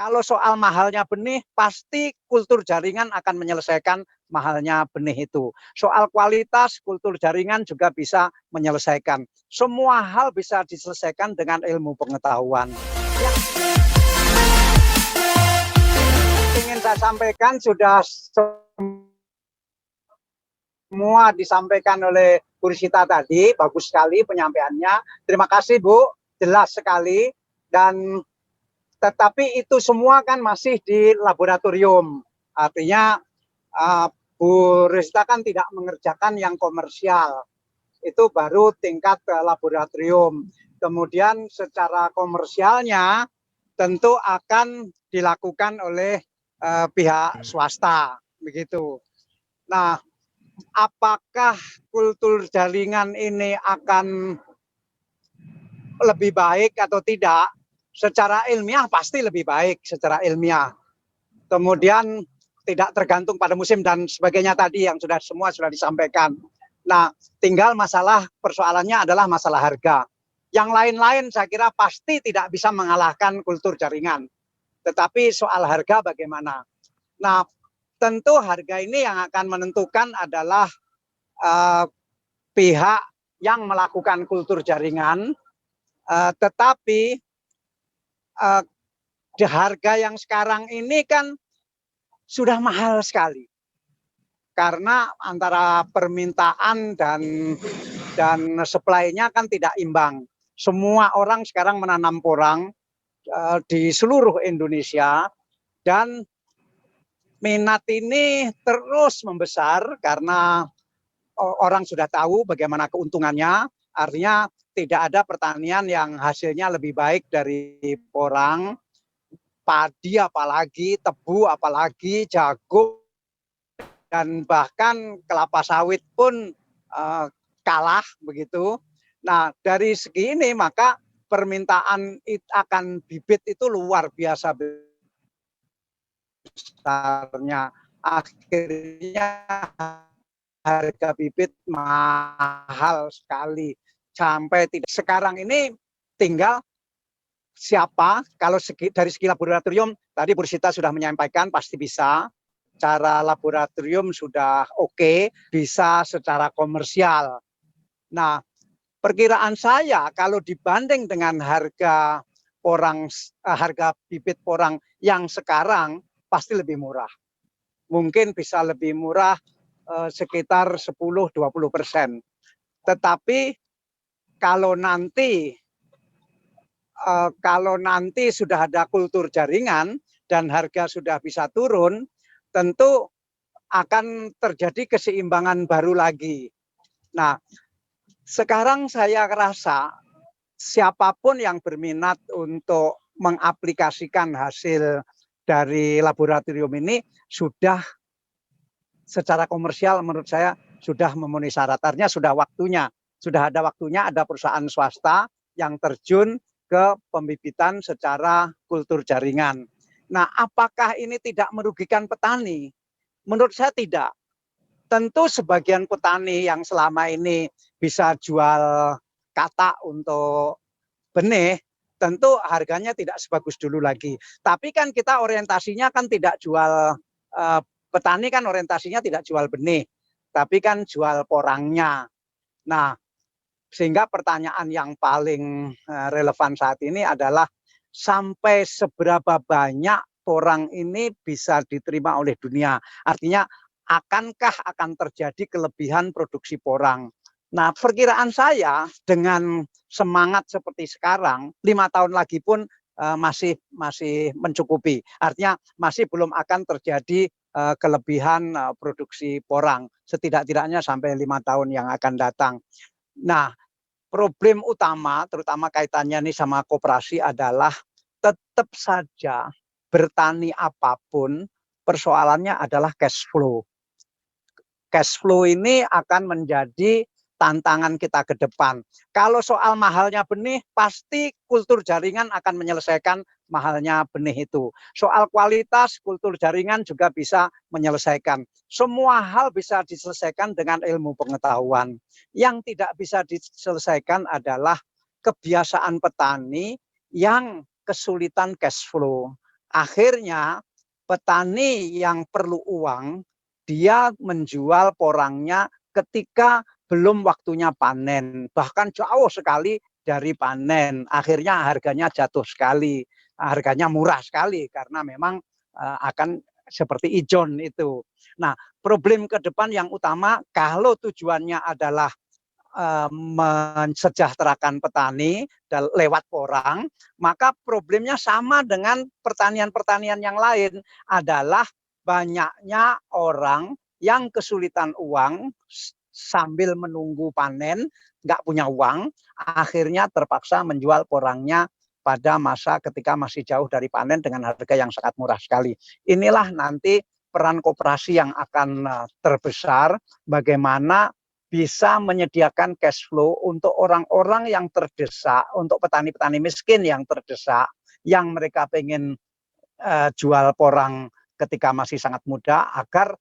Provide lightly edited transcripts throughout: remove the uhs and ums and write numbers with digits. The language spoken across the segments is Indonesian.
Kalau soal mahalnya benih, pasti kultur jaringan akan menyelesaikan mahalnya benih itu. Soal kualitas, kultur jaringan juga bisa menyelesaikan. Semua hal bisa diselesaikan dengan ilmu pengetahuan. Yang ingin saya sampaikan sudah semua disampaikan oleh Bu Risita tadi. Bagus sekali penyampaiannya. Terima kasih Bu, jelas sekali. Dan tetapi itu semua kan masih di laboratorium. Artinya Bu Risita kan tidak mengerjakan yang komersial. Itu baru tingkat laboratorium. Kemudian secara komersialnya tentu akan dilakukan oleh pihak swasta, begitu. Nah, apakah kultur jaringan ini akan lebih baik atau tidak? Secara ilmiah pasti lebih baik secara ilmiah. Kemudian tidak tergantung pada musim dan sebagainya tadi yang semua sudah disampaikan. Nah, tinggal masalah persoalannya adalah masalah harga. Yang lain-lain saya kira pasti tidak bisa mengalahkan kultur jaringan. Tetapi soal harga bagaimana? Nah, tentu harga ini yang akan menentukan adalah pihak yang melakukan kultur jaringan, tetapi harga yang sekarang ini kan sudah mahal sekali karena antara permintaan dan supply-nya kan tidak imbang. Semua orang sekarang menanam porang di seluruh Indonesia dan minat ini terus membesar karena orang sudah tahu bagaimana keuntungannya. Artinya tidak ada pertanian yang hasilnya lebih baik dari porang, padi apalagi, tebu apalagi, jagung, dan bahkan kelapa sawit pun kalah begitu. Nah, dari segi ini maka permintaan akan bibit itu luar biasa besarnya. Akhirnya harga bibit mahal sekali sampai tidak. Sekarang ini tinggal siapa, kalau dari segi laboratorium tadi Bu Risita sudah menyampaikan pasti bisa, cara laboratorium sudah oke, bisa secara komersial. Nah, perkiraan saya kalau dibanding dengan harga harga bibit porang yang sekarang pasti lebih murah. Mungkin bisa lebih murah sekitar 10-20%. Tetapi kalau nanti sudah ada kultur jaringan dan harga sudah bisa turun, tentu akan terjadi keseimbangan baru lagi. Nah, sekarang saya rasa siapapun yang berminat untuk mengaplikasikan hasil dari laboratorium ini sudah secara komersial menurut saya sudah memenuhi syarat. Artinya sudah ada waktunya ada perusahaan swasta yang terjun ke pembibitan secara kultur jaringan. Nah, apakah ini tidak merugikan petani? Menurut saya tidak. Tentu sebagian petani yang selama ini bisa jual katak untuk benih, tentu harganya tidak sebagus dulu lagi. Tapi kan kita orientasinya kan tidak jual, petani kan orientasinya tidak jual benih, tapi kan jual porangnya. Nah, sehingga pertanyaan yang paling relevan saat ini adalah sampai seberapa banyak porang ini bisa diterima oleh dunia. Artinya akankah akan terjadi kelebihan produksi porang? Nah, perkiraan saya dengan semangat seperti sekarang, 5 tahun lagi pun masih mencukupi. Artinya masih belum akan terjadi kelebihan produksi porang. Setidak-tidaknya sampai 5 tahun yang akan datang. Nah, problem utama, terutama kaitannya nih sama koperasi adalah tetap saja bertani apapun, persoalannya adalah cash flow. Cash flow ini akan menjadi tantangan kita ke depan. Kalau soal mahalnya benih, pasti kultur jaringan akan menyelesaikan mahalnya benih itu. Soal kualitas, kultur jaringan juga bisa menyelesaikan. Semua hal bisa diselesaikan dengan ilmu pengetahuan. Yang tidak bisa diselesaikan adalah kebiasaan petani yang kesulitan cash flow. akhirnya petani yang perlu uang, dia menjual porangnya ketika belum waktunya panen, bahkan jauh sekali dari panen. Akhirnya harganya jatuh sekali, harganya murah sekali karena memang akan seperti ijon itu. Nah, problem ke depan yang utama kalau tujuannya adalah mensejahterakan petani dan lewat porang, maka problemnya sama dengan pertanian-pertanian yang lain, adalah banyaknya orang yang kesulitan uang sambil menunggu panen, nggak punya uang, akhirnya terpaksa menjual porangnya pada masa ketika masih jauh dari panen dengan harga yang sangat murah sekali. Inilah nanti peran koperasi yang akan terbesar, bagaimana bisa menyediakan cash flow untuk orang-orang yang terdesak, untuk petani-petani miskin yang terdesak, yang mereka pengen jual porang ketika masih sangat muda agar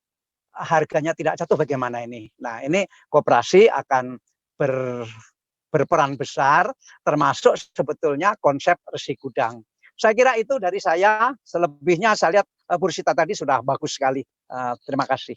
harganya tidak jatuh. Bagaimana ini? Nah, ini koperasi akan berperan besar, termasuk sebetulnya konsep resi gudang. Saya kira itu dari saya. Selebihnya saya lihat Bu Rosita tadi sudah bagus sekali. Terima kasih.